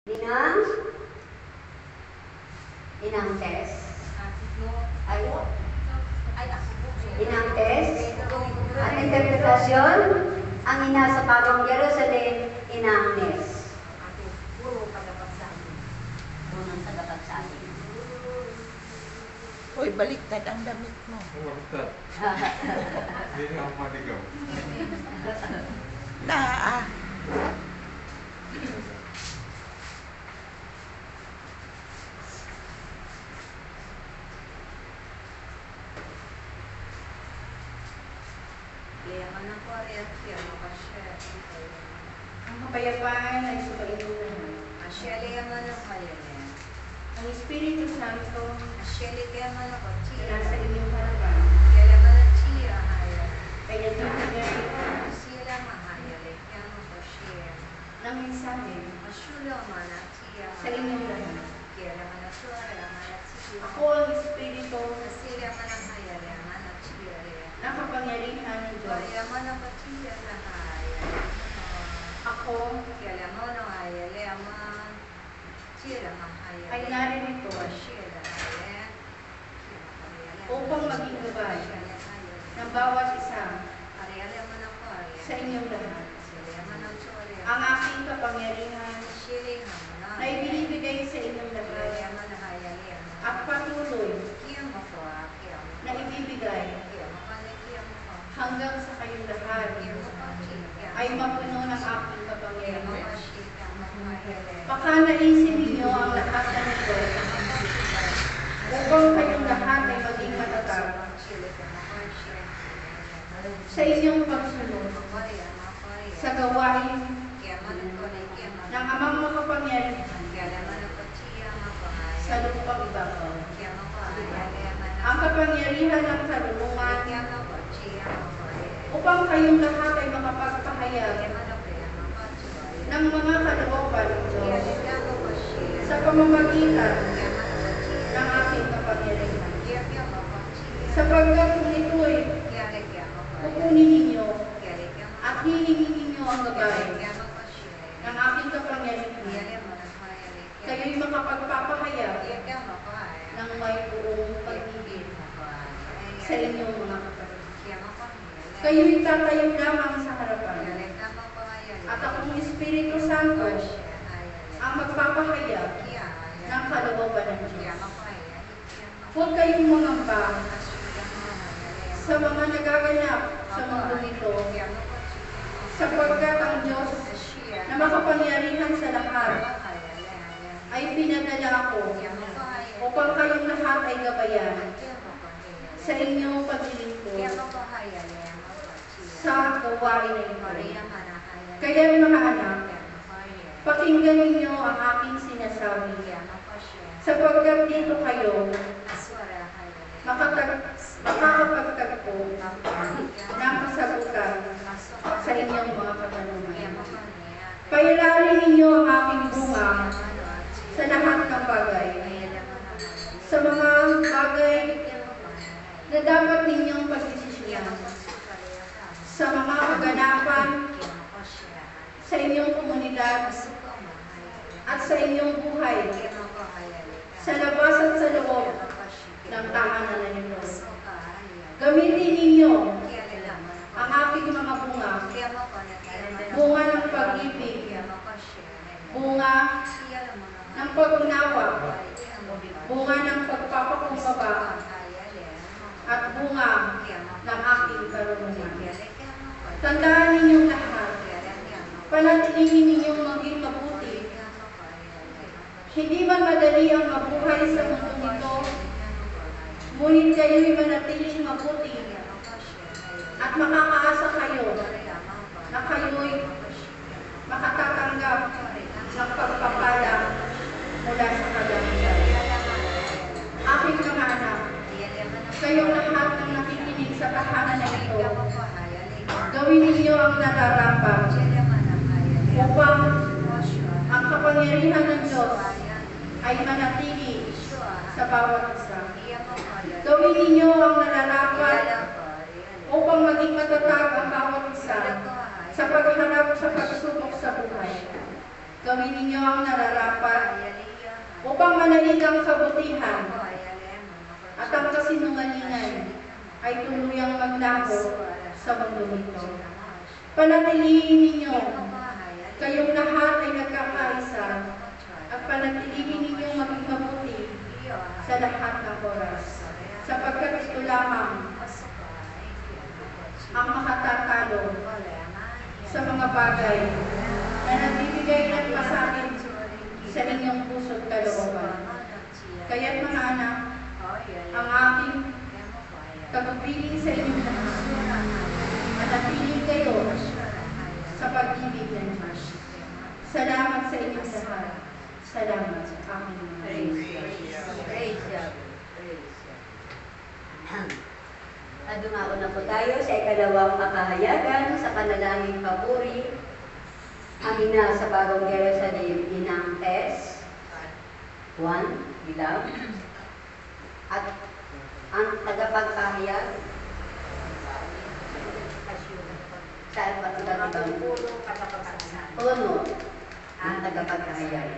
Inang test. Inang test. At interpretasyon, ang ina sa Bagong Jerusalem, Inang Nes. Unang tagapagsabi. Hoy, baliktad ang damit mo. Baliktad. Hindi ako maligaw. Na. Ang kapayapaan ay sumainyo naman. Ang Espiritu Santo na nasa inyong harapan ay nagbibigay ng mensahe sa inyong lahat. Ako ang Espiritu na kapangyarihan ng Diyos. Ako ay naririto upang maging gabay ng bawat isa sa inyong lahat. Ang aking kapangyarihan na ibinibigay sa inyong lahat at patuloy na ibibigay hanggang sa kayong lahat ay mapuno ng aking kapangyarihan. Baka naisip ninyo ang lahat ng ito upang kayong lahat ay maging matatag sa inyong pagsunod sa gawain ng amang makapangyarihan sa lupang ibabaw. Ang kapangyarihan ng karunungan upang kayong lahat ay makapagpahayag ng mga kalooban ng Diyos sa pamamagitan ng aking kapangyarihan. Sapagkat kung ito'y kukunin ninyo at hihingin ninyo ang gabay ng aking kapangyarihan, kayo'y makapagpapahayag ng may buong pag-ibig sa inyong mga kapatid. Kayo'y tatayo lamang sa harapan at akong Espiritu Santo ang magpapahayag ng kalooban ng Diyos. Huwag kayong mangamba sa mga nagaganap sa mundo nito, sapagkat ang Diyos na makapangyarihan sa lahat ay pinadala ako upang kayong lahat ay gabayan sa inyong paglilingkod sa gawain na ito. Kaya mga anak, pakinggan ninyo ang aking sinasabi, sapagkat dito kayo makakapagtagpo ng kasagutan sa inyong mga katanungan. Pairalin ninyo ang aking bunga sa lahat ng bagay, sa mga bagay na dapat ninyong pagdesisyonan, sa mga kaganapan sa inyong komunidad at sa inyong buhay, sa labas at sa loob ng tahanan na nito. Gamitin ninyo ang aking mga bunga, bunga ng pag-ibig, bunga ng pag-unawa, bunga ng pagpapakumbaba, at bunga ng aking karunungan. Tandaan ninyong lahat, panatilihin ninyong maging mabuti. Hindi man madali ang mabuhay sa mundo nito, ngunit kayo'y manatiling mabuti at makakaasa kayo na kayo'y makatatanggap ng pagpapala mula sa kagamitan. Aking mga anak, kayong lahat ng nakikinig sa tahanan na ito, gawin ninyo ang nararapat upang ang kapangyarihan ng Diyos ay manatili sa bawat isa. Gawin ninyo ang nararapat upang maging matatag ang bawat isa sa pagharap sa pagsubok sa buhay. Gawin ninyo ang nararapat upang manalig ang kabutihan at ang kasinungalingan ay tuluyang maglaho sa mundo nito. Panatilihin ninyo kayong lahat ay nagkakaisa at panatilihin ninyong maging mabuti sa lahat ng oras, sapagkat ito lamang ang makatatalo sa mga bagay na nagbibigay ng masakin sa inyong puso't kalooban. Kaya't mga anak, ang aking kagupiling sa inyong lahat, manatiling kayo sa pag-ibig ng Diyos. Salamat sa inyong lahat. Salamat sa aking mga Praise God. Praise God. At dumako na po tayo sa ikalawang kakahayagan sa panalangin papuri. Ang ina sa Bagong Jerusalem, Inang Tess, Juan, Bilang, at ang tagapagpahayag, saan ba ito? Puno, ang tagapagpahayag.